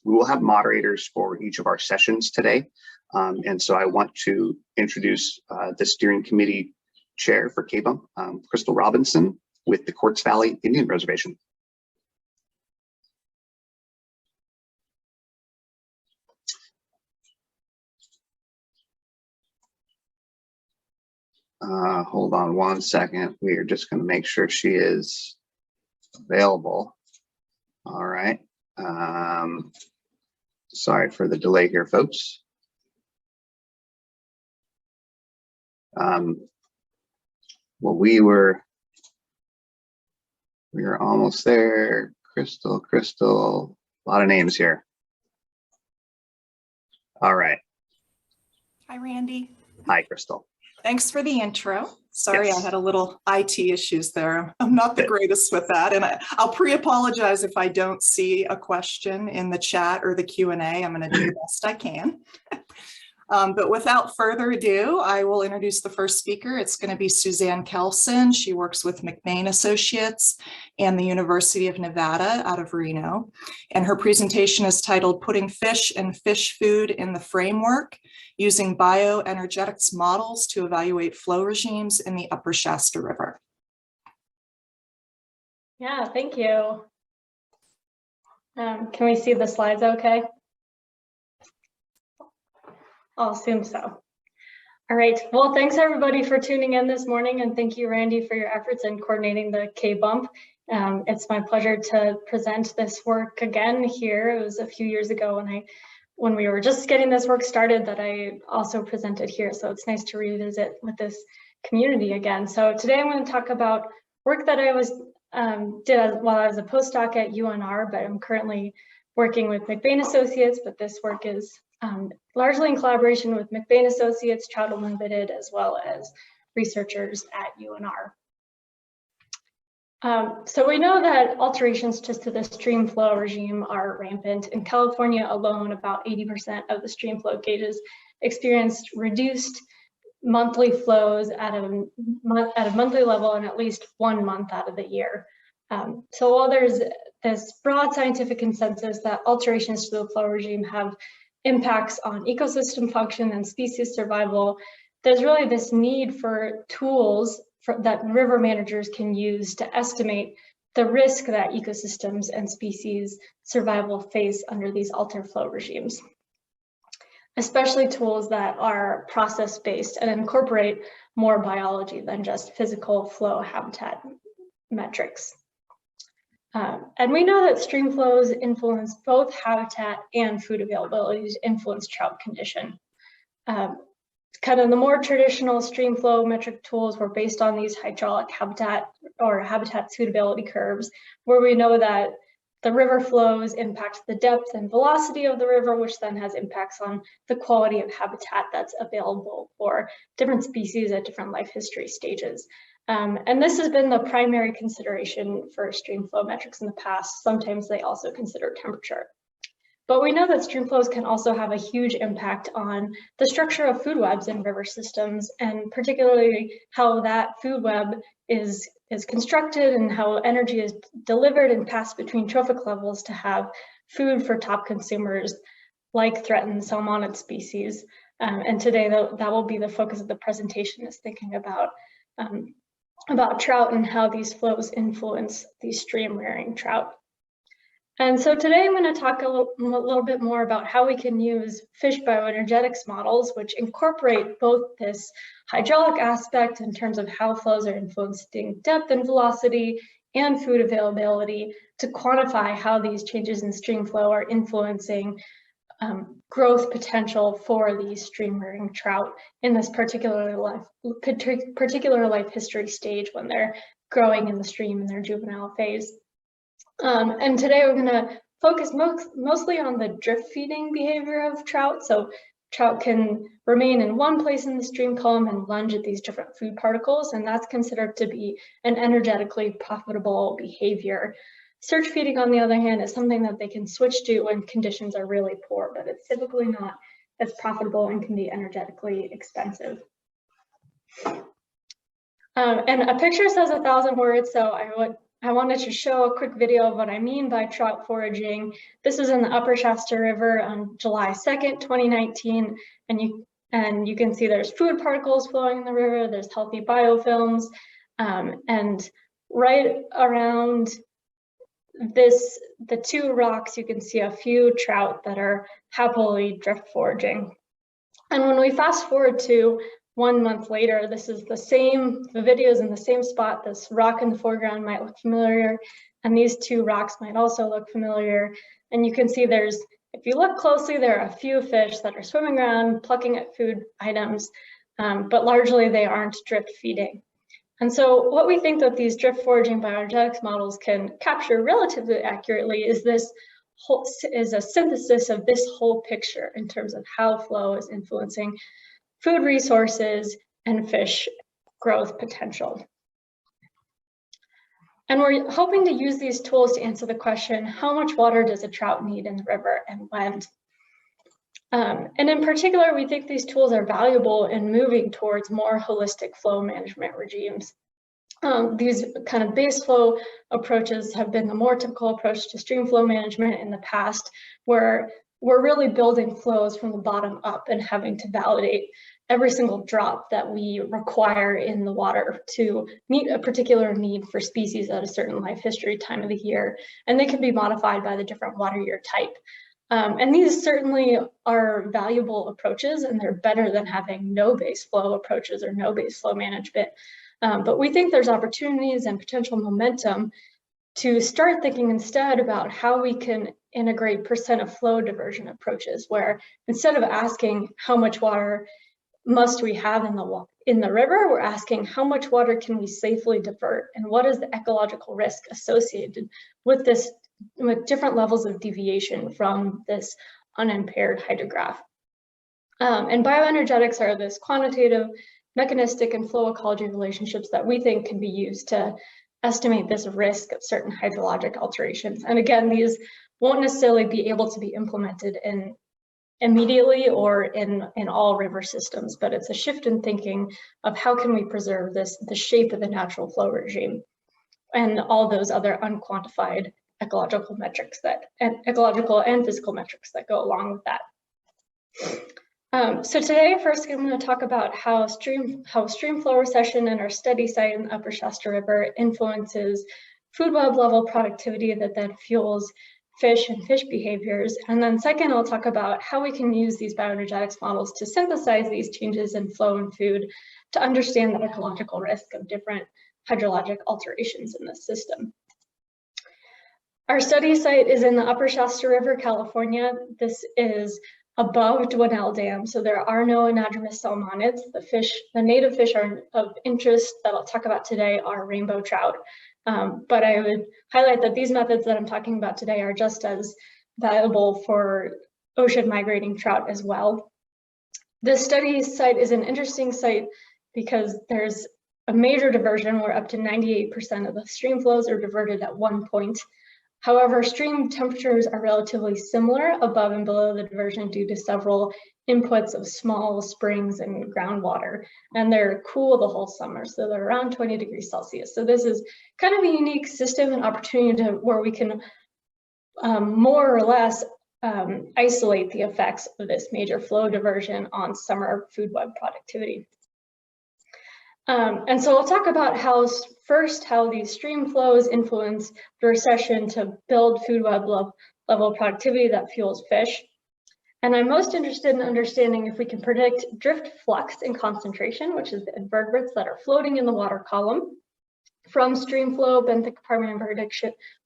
We will have moderators for each of our sessions today. And so I want to introduce the steering committee chair for KBUMP, Crystal Robinson with the Quartz Valley Indian Reservation. Hold on one second. We are just going to make sure she is available. All right. Sorry for the delay here, folks. Well, we are almost there. Crystal, a lot of names here. All right. Hi, Randy. Hi, Crystal. Thanks for the intro. Sorry, Yes. I had a little IT issues there. I'm not the greatest with that. And I'll pre-apologize if I don't see a question in the chat or the Q&A. I'm going to do the best I can. But without further ado, I will introduce the first speaker. It's going to be Suzanne Kelson. She works with McBain Associates and the University of Nevada out of Reno. And her presentation is titled Putting Fish and Fish Food in the Framework, Using Bioenergetics Models to Evaluate Flow Regimes in the Upper Shasta River. Yeah, thank you. Can we see the slides okay? I'll assume so. All right, well, thanks everybody for tuning in this morning, and thank you, Randy, for your efforts in coordinating the KBUMP. It's my pleasure to present this work again here. It was a few years ago when we were just getting this work started that I also presented here, so it's nice to revisit with this community again. So today I'm going to talk about work that I did while I was a postdoc at UNR, but I'm currently working with McBain Associates, but this work is largely in collaboration with McBain Associates, Trout Unlimited, as well as researchers at UNR. So we know that alterations to the streamflow regime are rampant. In California alone, about 80% of the streamflow gauges experienced reduced monthly flows at a monthly level in at least 1 month out of the year. So while there's this broad scientific consensus that alterations to the flow regime have impacts on ecosystem function and species survival, there's really this need for tools that river managers can use to estimate the risk that ecosystems and species survival face under these altered flow regimes, especially tools that are process-based and incorporate more biology than just physical flow habitat metrics. And we know that stream flows influence both habitat and food availability to influence trout condition. Kind of the more traditional stream flow metric tools were based on these hydraulic habitat or habitat suitability curves, where we know that the river flows impact the depth and velocity of the river, which then has impacts on the quality of habitat that's available for different species at different life history stages. And this has been the primary consideration for stream flow metrics in the past. Sometimes they also consider temperature. But we know that stream flows can also have a huge impact on the structure of food webs in river systems, and particularly how that food web is constructed and how energy is delivered and passed between trophic levels to have food for top consumers like threatened salmonid species. And today that will be the focus of the presentation, is thinking about trout and how these flows influence these stream rearing trout. And so today I'm going to talk a little bit more about how we can use fish bioenergetics models, which incorporate both this hydraulic aspect in terms of how flows are influencing depth and velocity and food availability, to quantify how these changes in stream flow are influencing growth potential for these stream rearing trout in this particular life history stage when they're growing in the stream in their juvenile phase. And today we're going to focus mostly on the drift feeding behavior of trout. So trout can remain in one place in the stream column and lunge at these different food particles, and that's considered to be an energetically profitable behavior. Search feeding, on the other hand, is something that they can switch to when conditions are really poor, but it's typically not as profitable and can be energetically expensive. And a picture says 1,000 words, so I would I wanted to show a quick video of what I mean by trout foraging. This is in the Upper Shasta River on July 2nd, 2019, and you can see there's food particles flowing in the river, there's healthy biofilms, and right around the two rocks, you can see a few trout that are happily drift foraging. And when we fast forward to 1 month later, this is the video is in the same spot. This rock in the foreground might look familiar, and these two rocks might also look familiar. And you can see if you look closely, there are a few fish that are swimming around, plucking at food items, but largely they aren't drift feeding. And so what we think that these drift foraging bioenergetics models can capture relatively accurately is a synthesis of this whole picture in terms of how flow is influencing food resources and fish growth potential. And we're hoping to use these tools to answer the question, how much water does a trout need in the river and when? And in particular, we think these tools are valuable in moving towards more holistic flow management regimes. These kind of base flow approaches have been the more typical approach to stream flow management in the past, where we're really building flows from the bottom up and having to validate every single drop that we require in the water to meet a particular need for species at a certain life history time of the year. And they can be modified by the different water year type. And these certainly are valuable approaches, and they're better than having no base flow approaches or no base flow management. But we think there's opportunities and potential momentum to start thinking instead about how we can integrate percent of flow diversion approaches, where instead of asking how much water must we have in the river, we're asking how much water can we safely divert, and what is the ecological risk associated with different levels of deviation from this unimpaired hydrograph. And bioenergetics are this quantitative, mechanistic, and flow ecology relationships that we think can be used to estimate this risk of certain hydrologic alterations. And again, these won't necessarily be able to be implemented immediately or in all river systems, but it's a shift in thinking of how can we preserve the shape of the natural flow regime and all those other unquantified ecological and physical metrics that go along with that. So today, first, I'm going to talk about how stream flow recession in our study site in the Upper Shasta River influences food web level productivity that then fuels fish and fish behaviors. And then second, I'll talk about how we can use these bioenergetics models to synthesize these changes in flow and food to understand the ecological risk of different hydrologic alterations in the system. Our study site is in the Upper Shasta River, California. This is above Dwinelle Dam, so there are no anadromous salmonids. The native fish of interest that I'll talk about today are rainbow trout. But I would highlight that these methods that I'm talking about today are just as valuable for ocean migrating trout as well. This study site is an interesting site because there's a major diversion where up to 98% of the stream flows are diverted at one point. However, stream temperatures are relatively similar above and below the diversion due to several inputs of small springs and groundwater, and they're cool the whole summer, so they're around 20 degrees Celsius. So this is kind of a unique system and opportunity where we can more or less isolate the effects of this major flow diversion on summer food web productivity. And so I'll talk about how these stream flows influence the recession to build food web level productivity that fuels fish. And I'm most interested in understanding if we can predict drift flux in concentration, which is the invertebrates that are floating in the water column, from stream flow, benthic carbon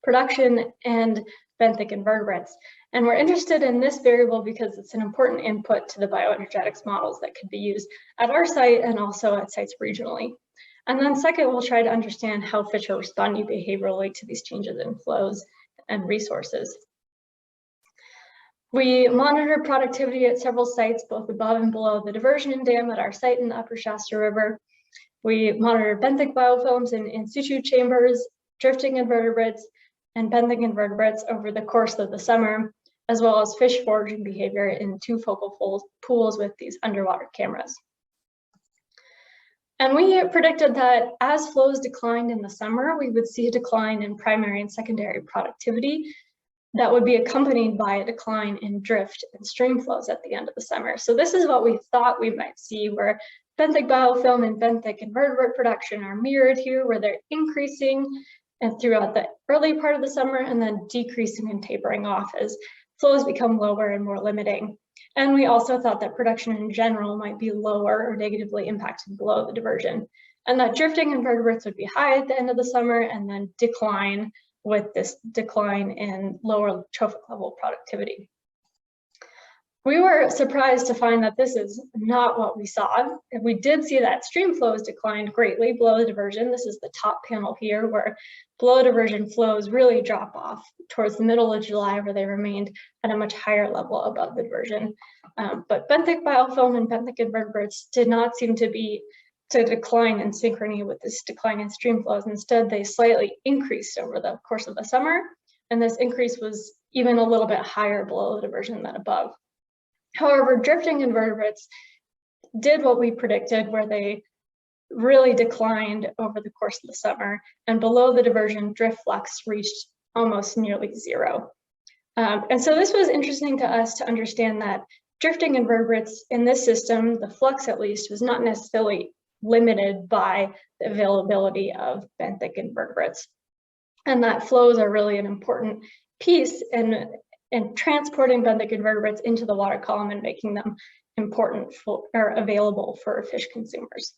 production, and benthic invertebrates. And we're interested in this variable because it's an important input to the bioenergetics models that could be used at our site and also at sites regionally. And then second, we'll try to understand how fish are responding behaviorally to these changes in flows and resources. We monitor productivity at several sites, both above and below the diversion dam at our site in the Upper Shasta River. We monitor benthic biofilms in situ chambers, drifting invertebrates, and benthic invertebrates over the course of the summer, as well as fish foraging behavior in two focal pools with these underwater cameras. And we predicted that as flows declined in the summer, we would see a decline in primary and secondary productivity that would be accompanied by a decline in drift and stream flows at the end of the summer. So this is what we thought we might see, where benthic biofilm and benthic invertebrate production are mirrored here, where they're increasing and throughout the early part of the summer and then decreasing and tapering off as flows become lower and more limiting. And we also thought that production in general might be lower or negatively impacted below the diversion, and that drifting invertebrates would be high at the end of the summer and then decline with this decline in lower trophic level productivity. We were surprised to find that this is not what we saw. We did see that stream flows declined greatly below the diversion. This is the top panel here, where below diversion flows really drop off towards the middle of July, where they remained at a much higher level above the diversion. But benthic biofilm and benthic invertebrates did not seem to decline in synchrony with this decline in stream flows. Instead, they slightly increased over the course of the summer, and this increase was even a little bit higher below the diversion than above. However, drifting invertebrates did what we predicted, where they really declined over the course of the summer, and below the diversion, drift flux reached almost nearly zero. And so this was interesting to us to understand that drifting invertebrates in this system, the flux at least, was not necessarily limited by the availability of benthic invertebrates, and that flows are really an important piece in transporting benthic invertebrates into the water column and making them important or available for fish consumers.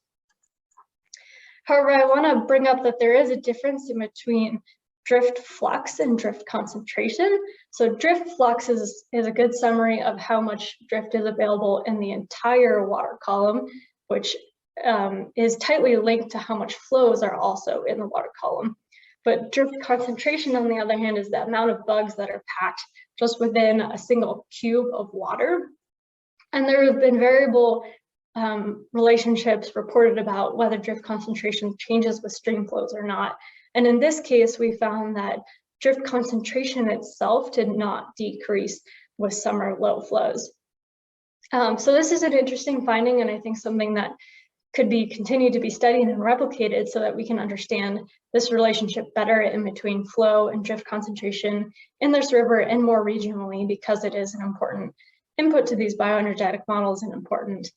However, I want to bring up that there is a difference in between drift flux and drift concentration. So drift flux is a good summary of how much drift is available in the entire water column, which is tightly linked to how much flows are also in the water column. But drift concentration, on the other hand, is the amount of bugs that are packed just within a single cube of water. And there have been variable relationships reported about whether drift concentration changes with stream flows or not. And in this case, we found that drift concentration itself did not decrease with summer low flows. So this is an interesting finding, and I think something that could be continued to be studied and replicated so that we can understand this relationship better in between flow and drift concentration in this river and more regionally, because it is an important input to these bioenergetic models, an important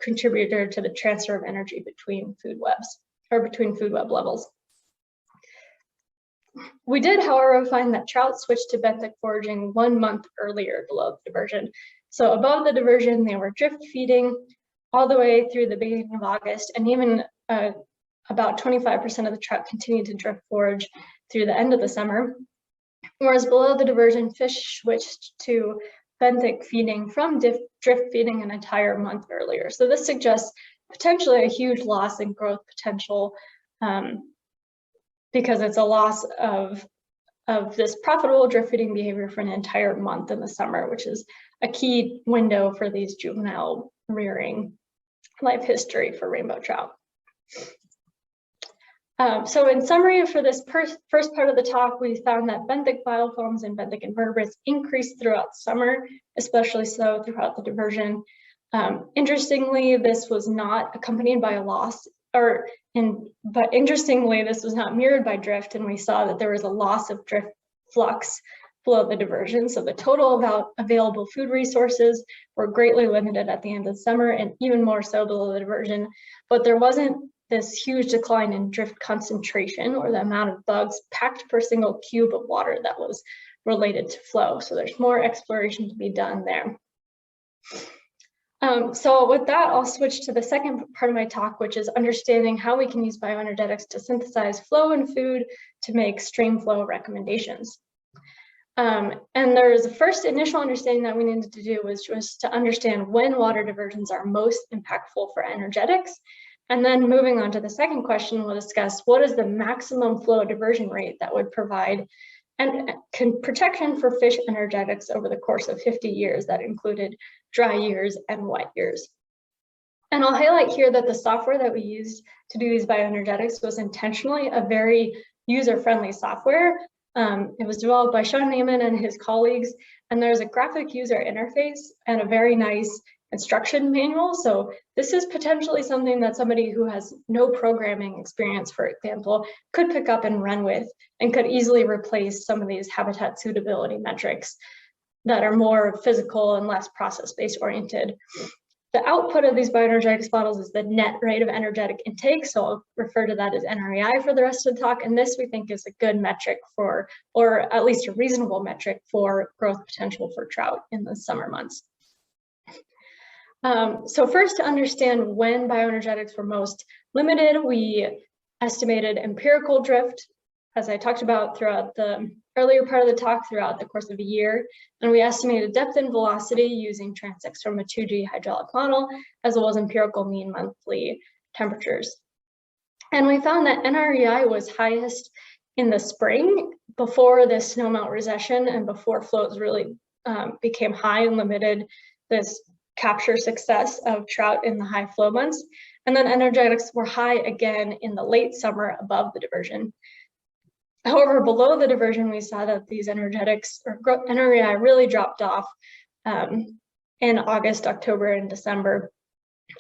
contributor to the transfer of energy between food webs, or between food web levels. We did, however, find that trout switched to benthic foraging 1 month earlier below the diversion. So above the diversion, they were drift feeding all the way through the beginning of August, and even about 25% of the trout continued to drift forage through the end of the summer. Whereas below the diversion, fish switched to benthic feeding from drift feeding an entire month earlier. So this suggests potentially a huge loss in growth potential, because it's a loss of this profitable drift feeding behavior for an entire month in the summer, which is a key window for these juvenile rearing life history for rainbow trout. So in summary, for this first part of the talk, we found that benthic biofilms and benthic invertebrates increased throughout summer, especially so throughout the diversion. Interestingly, this was not accompanied by a loss, but interestingly, this was not mirrored by drift, and we saw that there was a loss of drift flux below the diversion. So the total available food resources were greatly limited at the end of the summer, and even more so below the diversion. But there wasn't this huge decline in drift concentration, or the amount of bugs packed per single cube of water that was related to flow. So there's more exploration to be done there. So with that, I'll switch to the second part of my talk, which is understanding how we can use bioenergetics to synthesize flow in food to make stream flow recommendations. And there's the first initial understanding that we needed to do was just to understand when water diversions are most impactful for energetics. And then moving on to the second question, we'll discuss what is the maximum flow diversion rate that would provide protection for fish energetics over the course of 50 years that included dry years and wet years. And I'll highlight here that the software that we used to do these bioenergetics was intentionally a very user-friendly software. It was developed by Sean Naiman and his colleagues, and there's a graphic user interface and a very nice instruction manual. So this is potentially something that somebody who has no programming experience, for example, could pick up and run with, and could easily replace some of these habitat suitability metrics that are more physical and less process-based oriented. The output of these bioenergetics models is the net rate of energetic intake. So I'll refer to that as NREI for the rest of the talk. And this we think is a good metric for, or at least a reasonable metric for growth potential for trout in the summer months. So first, to understand when bioenergetics were most limited, we estimated empirical drift, as I talked about throughout the earlier part of the talk, throughout the course of a year. And we estimated depth and velocity using transects from a 2G hydraulic model, as well as empirical mean monthly temperatures. And we found that NREI was highest in the spring, before the snowmelt recession and before flows really became high and limited this capture success of trout in the high flow months. And then energetics were high again in the late summer above the diversion. However, below the diversion, we saw that these energetics or NREI really dropped off in August, October, and December.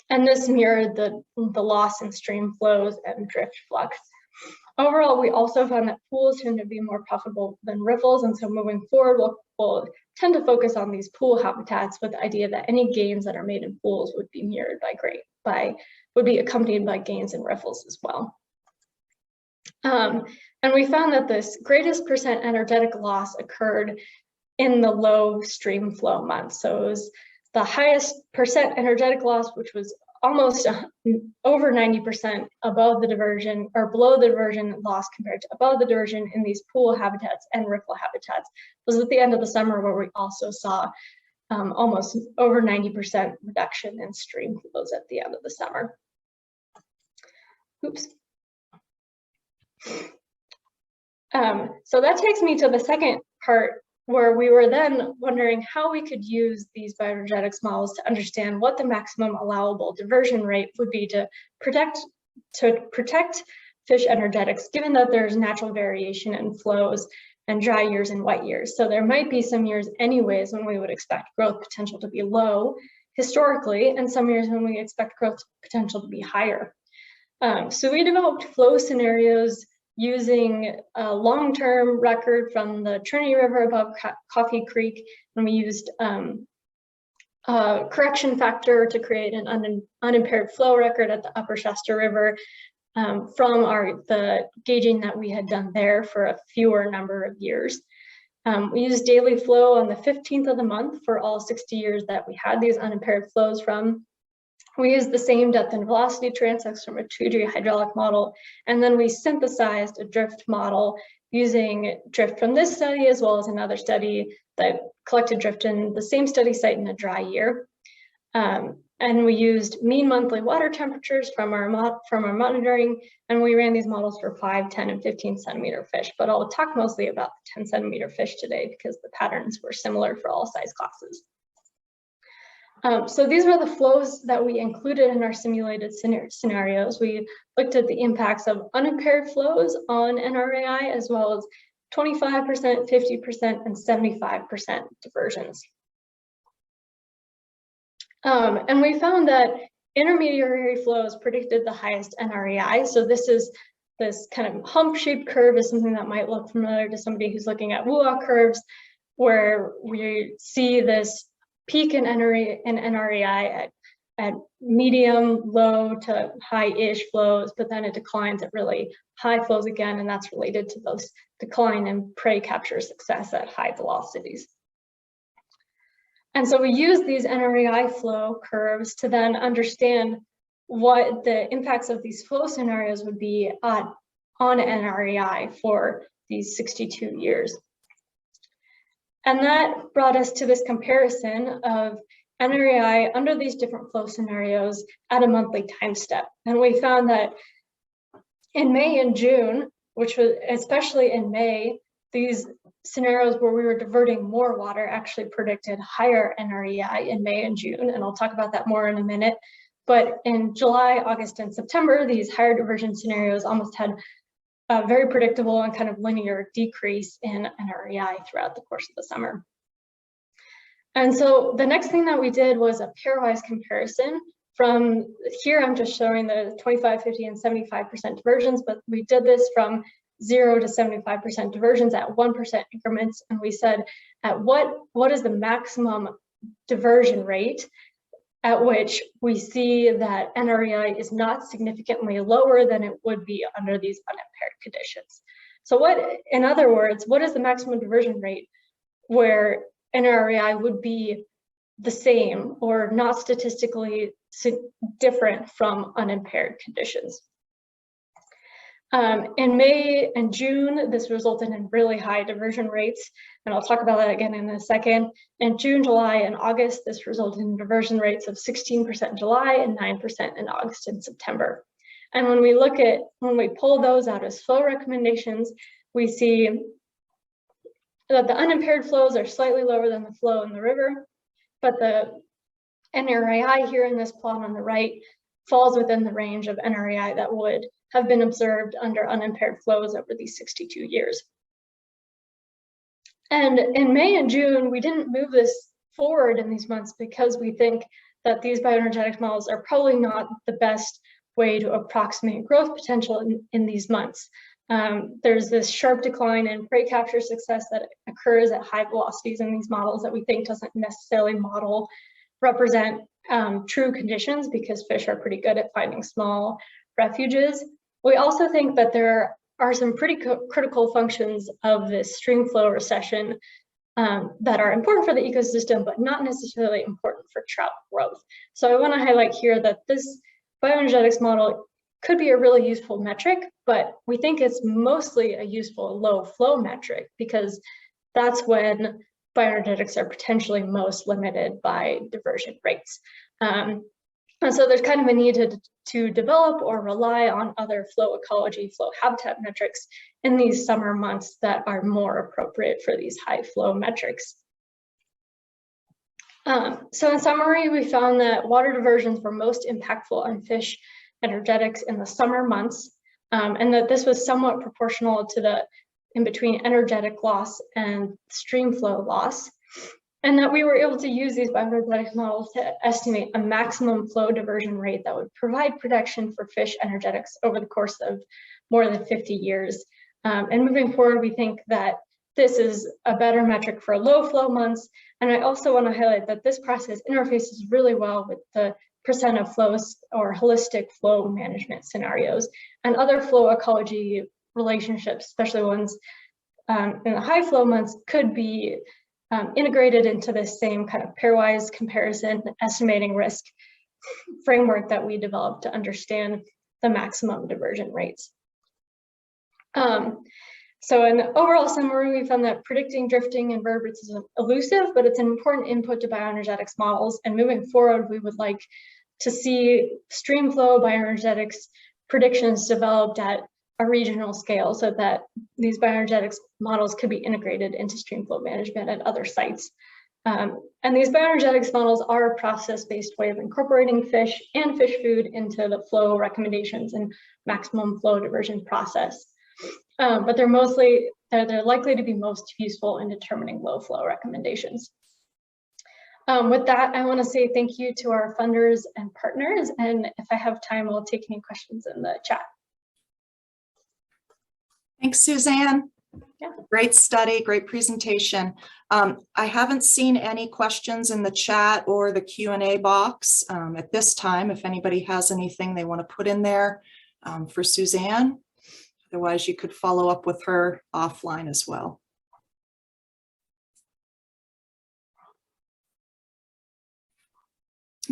And this mirrored the loss in stream flows and drift flux. Overall, we also found that pools tend to be more profitable than riffles. And so moving forward, we'll tend to focus on these pool habitats with the idea that any gains that are made in pools would be mirrored would be accompanied by gains in riffles as well. And we found that this greatest percent energetic loss occurred in the low stream flow months. So it was the highest percent energetic loss, which was almost over 90% above the diversion, or below the diversion loss compared to above the diversion in these pool habitats and riffle habitats, was at the end of the summer, where we also saw almost over 90% reduction in stream flows at the end of the summer. Oops. So that takes me to the second part, where we were then wondering how we could use these bioenergetics models to understand what the maximum allowable diversion rate would be to protect fish energetics, given that there's natural variation in flows and dry years and wet years. So there might be some years anyways when we would expect growth potential to be low historically, and some years when we expect growth potential to be higher. So we developed flow scenarios using a long-term record from the Trinity River above Coffee Creek, and we used a correction factor to create an unimpaired flow record at the Upper Shasta River from the gauging that we had done there for a fewer number of years. We used daily flow on the 15th of the month for all 60 years that we had these unimpaired flows from. We used the same depth and velocity transects from a 2G hydraulic model, and then we synthesized a drift model using drift from this study as well as another study that collected drift in the same study site in a dry year. And we used mean monthly water temperatures from our monitoring, and we ran these models for 5, 10, and 15 centimeter fish. But I'll talk mostly about the 10 centimeter fish today because the patterns were similar for all size classes. So these were the flows that we included in our simulated scenarios. We looked at the impacts of unimpaired flows on NREI, as well as 25%, 50%, and 75% diversions. And we found that intermediary flows predicted the highest NREI. So this is this kind of hump-shaped curve is something that might look familiar to somebody who's looking at WUA curves, where we see this peak in NREI at medium, low to high-ish flows, but then it declines at really high flows again, and that's related to those decline in prey capture success at high velocities. And so we use these NREI flow curves to then understand what the impacts of these flow scenarios would be on NREI for these 62 years. And that brought us to this comparison of NREI under these different flow scenarios at a monthly time step. And we found that in May and June, which was especially in May, these scenarios where we were diverting more water actually predicted higher NREI in May and June, and I'll talk about that more in a minute. But in July, August, and September, these higher diversion scenarios almost had a very predictable and kind of linear decrease in NREI throughout the course of the summer. And so the next thing that we did was a pairwise comparison. From here, I'm just showing the 25, 50, and 75% diversions, but we did this from 0 to 75% diversions at 1% increments. And we said, at what is the maximum diversion rate at which we see that NREI is not significantly lower than it would be under these unimpaired conditions. So in other words, what is the maximum diversion rate where NREI would be the same or not statistically different from unimpaired conditions? In May and June, this resulted in really high diversion rates, and I'll talk about that again in a second. In June, July, and August, this resulted in diversion rates of 16% in July and 9% in August and September. And when we pull those out as flow recommendations, we see that the unimpaired flows are slightly lower than the flow in the river, but the NREI here in this plot on the right falls within the range of NREI that would have been observed under unimpaired flows over these 62 years. And in May and June, we didn't move this forward in these months because we think that these bioenergetics models are probably not the best way to approximate growth potential in these months. There's this sharp decline in prey capture success that occurs at high velocities in these models that we think doesn't necessarily represent true conditions, because fish are pretty good at finding small refuges. We also think that there are some pretty critical functions of this streamflow recession that are important for the ecosystem, but not necessarily important for trout growth. So I want to highlight here that this bioenergetics model could be a really useful metric, but we think it's mostly a useful low flow metric, because that's when bioenergetics are potentially most limited by diversion rates. And so there's kind of a need to develop or rely on other flow ecology, flow habitat metrics in these summer months that are more appropriate for these high flow metrics. So in summary, we found that water diversions were most impactful on fish energetics in the summer months, and that this was somewhat proportional to the in between energetic loss and streamflow loss, and that we were able to use these bioenergetics models to estimate a maximum flow diversion rate that would provide protection for fish energetics over the course of more than 50 years. And moving forward, we think that this is a better metric for low flow months. And I also want to highlight that this process interfaces really well with the percent of flows or holistic flow management scenarios and other flow ecology relationships, especially ones in the high flow months, could be integrated into this same kind of pairwise comparison estimating risk framework that we developed to understand the maximum diversion rates. So in overall summary, we found that predicting drifting invertebrates is elusive, but it's an important input to bioenergetics models. And moving forward, we would like to see streamflow bioenergetics predictions developed at a regional scale so that these bioenergetics models could be integrated into streamflow management at other sites. And these bioenergetics models are a process-based way of incorporating fish and fish food into the flow recommendations and maximum flow diversion process. But they're likely to be most useful in determining low flow recommendations. With that, I want to say thank you to our funders and partners. And if I have time, I'll take any questions in the chat. Thanks, Suzanne. Yeah. Great study, great presentation. I haven't seen any questions in the chat or the Q&A box at this time. If anybody has anything they want to put in there for Suzanne, otherwise you could follow up with her offline as well.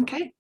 Okay.